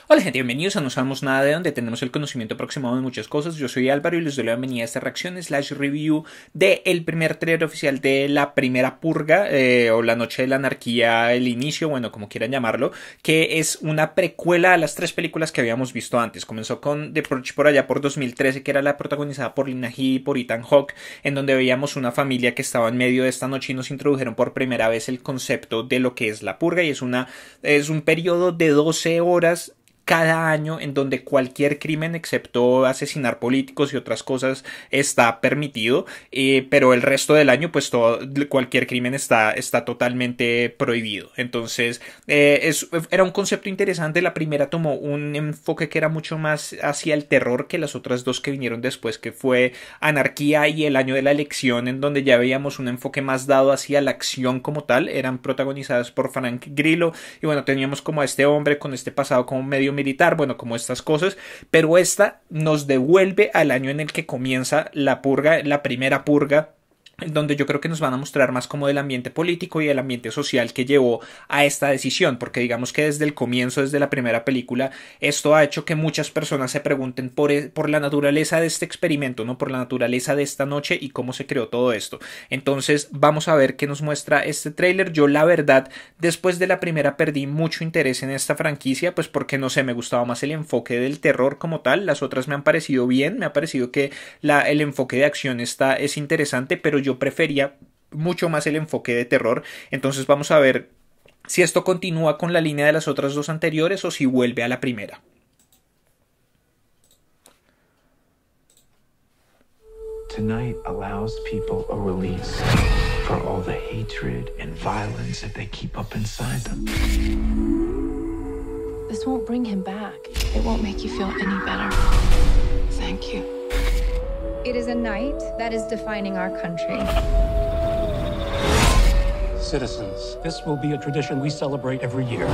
Hola gente, bienvenidos a No Sabemos Nada, de donde tenemos el conocimiento aproximado de muchas cosas. Yo soy Álvaro y les doy la bienvenida a esta reacción slash review del primer trailer oficial de la primera purga, o la noche de la anarquía, el inicio, bueno, como quieran llamarlo, que es una precuela a las tres películas que habíamos visto antes. Comenzó con The Purge por allá por 2013, que era la protagonizada por Lina Headey y por Ethan Hawke, en donde veíamos una familia que estaba en medio de esta noche y nos introdujeron por primera vez el concepto de lo que es la purga, y es un periodo de 12 horas cada año en donde cualquier crimen excepto asesinar políticos y otras cosas está permitido, pero el resto del año pues cualquier crimen está totalmente prohibido. Entonces era un concepto interesante. La primera tomó un enfoque que era mucho más hacia el terror que las otras dos que vinieron después, que fue Anarquía y El año de la elección, en donde ya veíamos un enfoque más dado hacia la acción como tal. Eran protagonizadas por Frank Grillo y bueno, teníamos como a este hombre con este pasado como medio militar, bueno, como estas cosas, pero esta nos devuelve al año en el que comienza la purga, la primera purga, donde yo creo que nos van a mostrar más como del ambiente político y el ambiente social que llevó a esta decisión, porque digamos que desde el comienzo, desde la primera película, esto ha hecho que muchas personas se pregunten por la naturaleza de este experimento, ¿no? Por la naturaleza de esta noche y cómo se creó todo esto. Entonces vamos a ver qué nos muestra este tráiler. Yo la verdad, después de la primera perdí mucho interés en esta franquicia, pues porque no sé, me gustaba más el enfoque del terror como tal. Las otras me han parecido bien, me ha parecido que el enfoque de acción es interesante, pero yo prefería mucho más el enfoque de terror. Entonces vamos a ver si esto continúa con la línea de las otras dos anteriores o si vuelve a la primera. Tonight allows people a release for all the hatred and violence that they keep up inside them. This won't bring him back. It won't make you feel any better. Thank you. It is a night that is defining our country. Citizens, this will be a tradition we celebrate every year.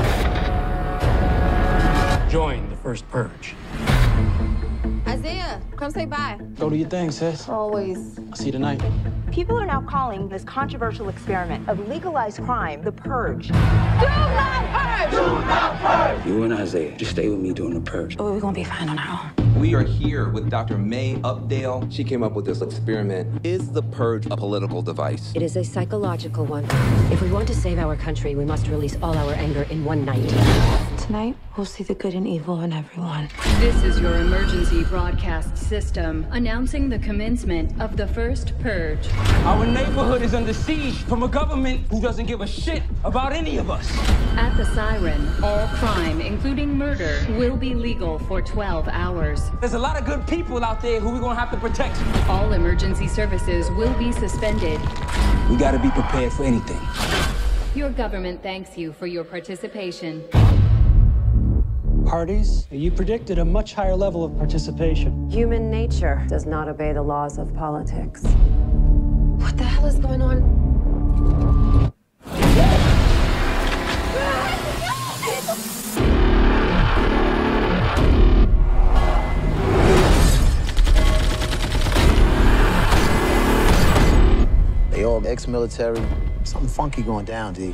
Join the first purge. Isaiah, come say bye. Go do your thing, sis. Always. I'll see you tonight. People are now calling this controversial experiment of legalized crime the purge. Do not purge! Do not purge! You and Isaiah, just stay with me during the purge. Oh, we're gonna be fine on our own. We are here with Dr. May Updale. She came up with this experiment. Is the purge a political device? It is a psychological one. If we want to save our country, we must release all our anger in one night. Tonight, we'll see the good and evil in everyone. This is your emergency broadcast system announcing the commencement of the first purge. Our neighborhood is under siege from a government who doesn't give a shit about any of us. At the siren, all crime, including murder, will be legal for 12 hours. There's a lot of good people out there who we're gonna have to protect. All emergency services will be suspended. We gotta be prepared for anything. Your government thanks you for your participation. Parties, you predicted a much higher level of participation. Human nature does not obey the laws of politics. What the hell is going on? They all ex-military. Something funky going down, D.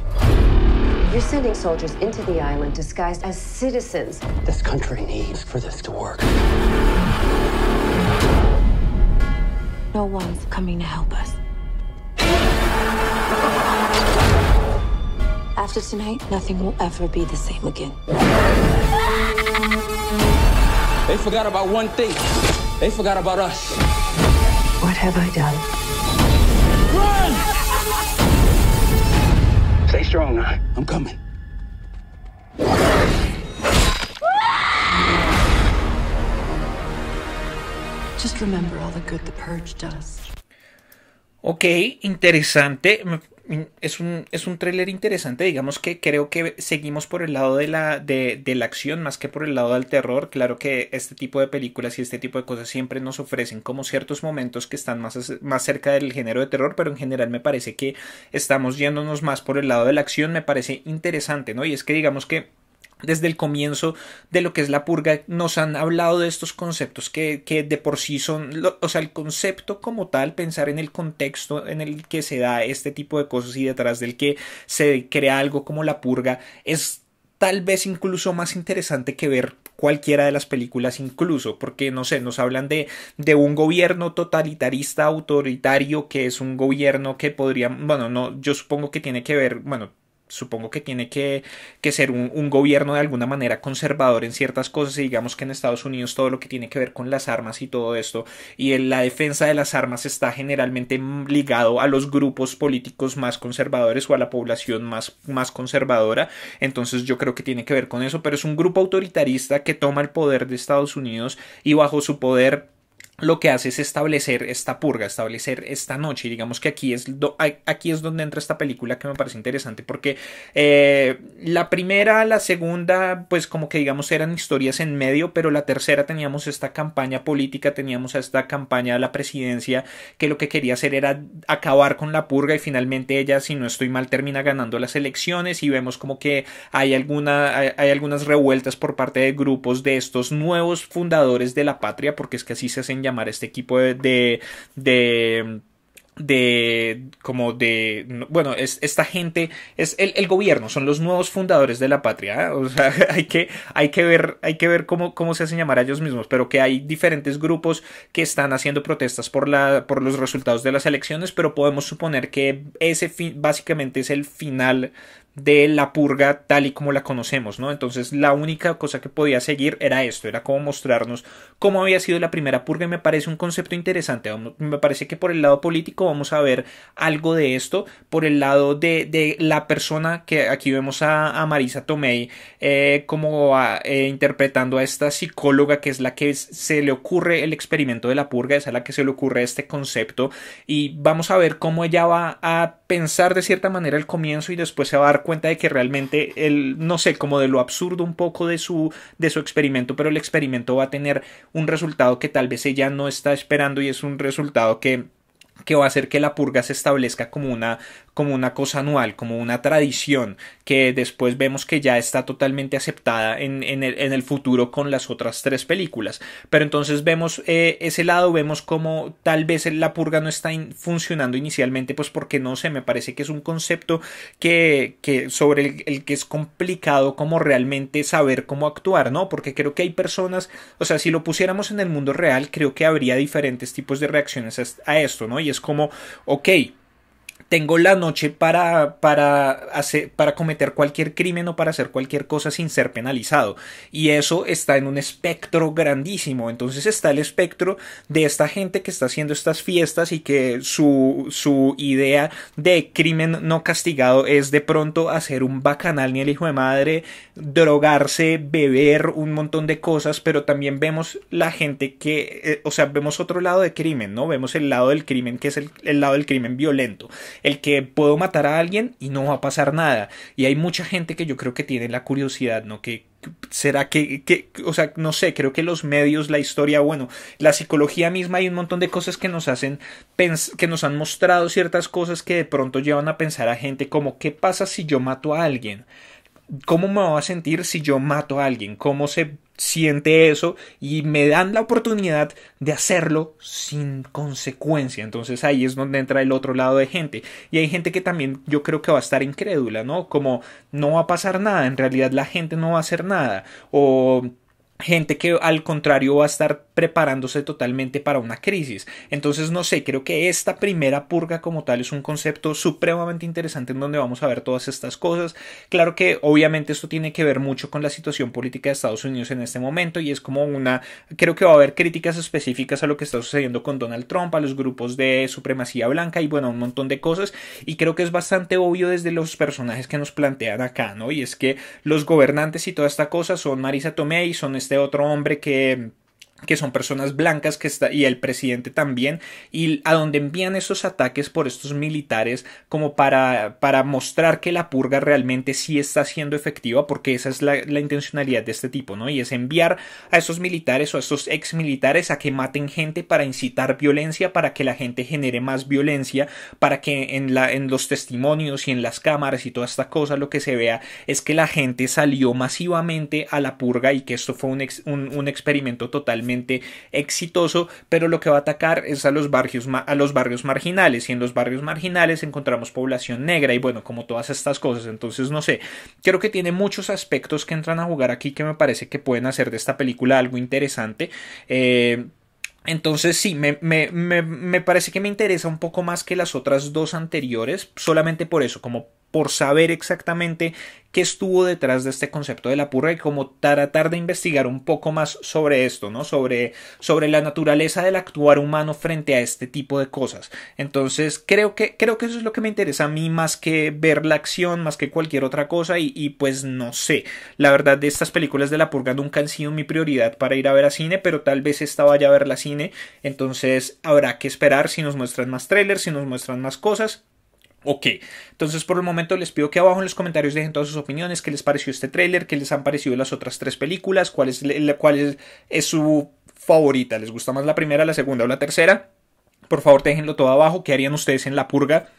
You're sending soldiers into the island disguised as citizens. This country needs for this to work. No one's coming to help us. After tonight, nothing will ever be the same again. They forgot about one thing. They forgot about us. What have I done? Run! Stay strong now. I'm coming. Just remember all the good the purge does. Ok, interesante. Es un tráiler interesante. Digamos que creo que seguimos por el lado de la acción más que por el lado del terror. Claro que este tipo de películas y este tipo de cosas siempre nos ofrecen como ciertos momentos que están más cerca del género de terror, pero en general me parece que estamos yéndonos más por el lado de la acción. Me parece interesante, ¿no? Y es que digamos que desde el comienzo de lo que es la purga nos han hablado de estos conceptos que de por sí son, o sea, el concepto como tal, pensar en el contexto en el que se da este tipo de cosas y detrás del que se crea algo como la purga, es tal vez incluso más interesante que ver cualquiera de las películas incluso, porque no sé, nos hablan de un gobierno totalitarista, autoritario, que es un gobierno que podría, bueno, no, yo supongo que tiene que ver, bueno, supongo que tiene que ser un gobierno de alguna manera conservador en ciertas cosas, y digamos que en Estados Unidos todo lo que tiene que ver con las armas y todo esto y en la defensa de las armas está generalmente ligado a los grupos políticos más conservadores o a la población más conservadora. Entonces yo creo que tiene que ver con eso, pero es un grupo autoritarista que toma el poder de Estados Unidos y bajo su poder lo que hace es establecer esta purga, establecer esta noche, y digamos que aquí es donde entra esta película que me parece interesante, porque la primera, la segunda, pues como que digamos eran historias en medio, pero la tercera teníamos esta campaña política, teníamos esta campaña de la presidencia, que lo que quería hacer era acabar con la purga, y finalmente ella, si no estoy mal, termina ganando las elecciones, y vemos como que hay algunas revueltas por parte de grupos de estos nuevos fundadores de la patria, porque es que así se hacen llamar este equipo bueno, esta gente es el gobierno, son los nuevos fundadores de la patria, ¿eh? O sea, hay que ver cómo se hacen llamar a ellos mismos, pero que hay diferentes grupos que están haciendo protestas por los resultados de las elecciones, pero podemos suponer que ese básicamente es el final de la purga tal y como la conocemos, ¿no? Entonces la única cosa que podía seguir era esto, era como mostrarnos cómo había sido la primera purga, y me parece un concepto interesante. Me parece que por el lado político vamos a ver algo de esto, por el lado de la persona que aquí vemos a Marisa Tomei interpretando a esta psicóloga que es la que se le ocurre el experimento de la purga, es a la que se le ocurre este concepto, y vamos a ver cómo ella va a pensar de cierta manera al comienzo y después se va a dar cuenta de que realmente no sé, como de lo absurdo un poco de su experimento, pero el experimento va a tener un resultado que tal vez ella no está esperando, y es un resultado que va a hacer que la purga se establezca como una cosa anual, como una tradición que después vemos que ya está totalmente aceptada en el futuro con las otras 3 películas. Pero entonces vemos ese lado, vemos como tal vez la purga no está funcionando inicialmente, pues porque no sé, me parece que es un concepto que sobre el que es complicado como realmente saber cómo actuar, ¿no? Porque creo que hay personas, o sea, si lo pusiéramos en el mundo real, creo que habría diferentes tipos de reacciones a esto, ¿no? Y es como, ok, tengo la noche para cometer cualquier crimen o para hacer cualquier cosa sin ser penalizado, y eso está en un espectro grandísimo. Entonces está el espectro de esta gente que está haciendo estas fiestas y que su idea de crimen no castigado es de pronto hacer un bacanal ni el hijo de madre, drogarse, beber, un montón de cosas. Pero también vemos la gente que, o sea, vemos otro lado de crimen, ¿no? Vemos el lado del crimen que es el lado del crimen violento, el que puedo matar a alguien y no va a pasar nada. Y hay mucha gente que yo creo que tiene la curiosidad, ¿no? Que será que o sea, no sé, creo que los medios, la historia, bueno, la psicología misma, hay un montón de cosas que nos han mostrado ciertas cosas que de pronto llevan a pensar a gente como, ¿qué pasa si yo mato a alguien? ¿Cómo me voy a sentir si yo mato a alguien? ¿Cómo se siente eso? Y me dan la oportunidad de hacerlo sin consecuencia. Entonces ahí es donde entra el otro lado de gente. Y hay gente que también yo creo que va a estar incrédula, ¿no? Como no va a pasar nada, en realidad la gente no va a hacer nada. O gente que al contrario va a estar preparándose totalmente para una crisis. Entonces no sé, creo que esta primera purga como tal es un concepto supremamente interesante en donde vamos a ver todas estas cosas. Claro que obviamente esto tiene que ver mucho con la situación política de Estados Unidos en este momento, y es como creo que va a haber críticas específicas a lo que está sucediendo con Donald Trump, a los grupos de supremacía blanca y bueno, un montón de cosas, y creo que es bastante obvio desde los personajes que nos plantean acá, ¿no? Y es que los gobernantes y toda esta cosa son Marisa Tomei, son este otro hombre que son personas blancas y el presidente también, y a donde envían esos ataques por estos militares como para mostrar que la purga realmente sí está siendo efectiva, porque esa es la intencionalidad de este tipo, ¿no? Y es enviar a esos militares o a estos ex militares a que maten gente para incitar violencia, para que la gente genere más violencia, para que en los testimonios y en las cámaras y toda esta cosa lo que se vea es que la gente salió masivamente a la purga y que esto fue un experimento totalmente realmente exitoso, pero lo que va a atacar es a los barrios marginales, y en los barrios marginales encontramos población negra y bueno, como todas estas cosas. Entonces no sé, creo que tiene muchos aspectos que entran a jugar aquí que me parece que pueden hacer de esta película algo interesante. Entonces sí, me parece que me interesa un poco más que las otras dos anteriores, solamente por eso, como por saber exactamente qué estuvo detrás de este concepto de la purga y como tratar de investigar un poco más sobre esto, ¿no? Sobre la naturaleza del actuar humano frente a este tipo de cosas. Entonces creo que eso es lo que me interesa a mí más que ver la acción, más que cualquier otra cosa y pues no sé. La verdad, de estas películas de la purga nunca han sido mi prioridad para ir a ver a cine, pero tal vez esta vaya a ver la cine. Entonces habrá que esperar si nos muestran más trailers, si nos muestran más cosas. Ok, entonces por el momento les pido que abajo en los comentarios dejen todas sus opiniones, qué les pareció este tráiler, qué les han parecido las otras tres películas, cuál es su favorita, les gusta más la primera, la segunda o la tercera. Por favor déjenlo todo abajo, qué harían ustedes en la purga.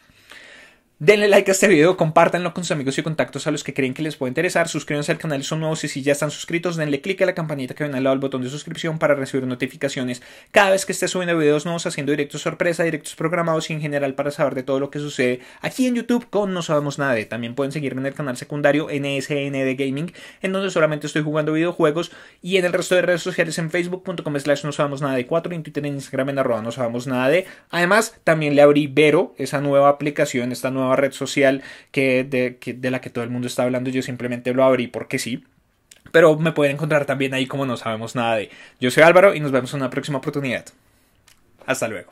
Denle like a este video, compártanlo con sus amigos y contactos a los que creen que les puede interesar, suscríbanse al canal si son nuevos y si ya están suscritos, denle click a la campanita que ven al lado del botón de suscripción para recibir notificaciones cada vez que esté subiendo videos nuevos, haciendo directos sorpresa, directos programados y en general para saber de todo lo que sucede aquí en YouTube con No Sabemos Nada de. También pueden seguirme en el canal secundario NSND Gaming, en donde solamente estoy jugando videojuegos, y en el resto de redes sociales en facebook.com/nosabemosnada4, en Twitter, en Instagram en @nosabemosnada. Además, también le abrí Vero, esa nueva aplicación, esta nueva red social de la que todo el mundo está hablando. Yo simplemente lo abrí porque sí, pero me pueden encontrar también ahí como No Sabemos Nada de. Yo soy Álvaro y nos vemos en una próxima oportunidad. Hasta luego.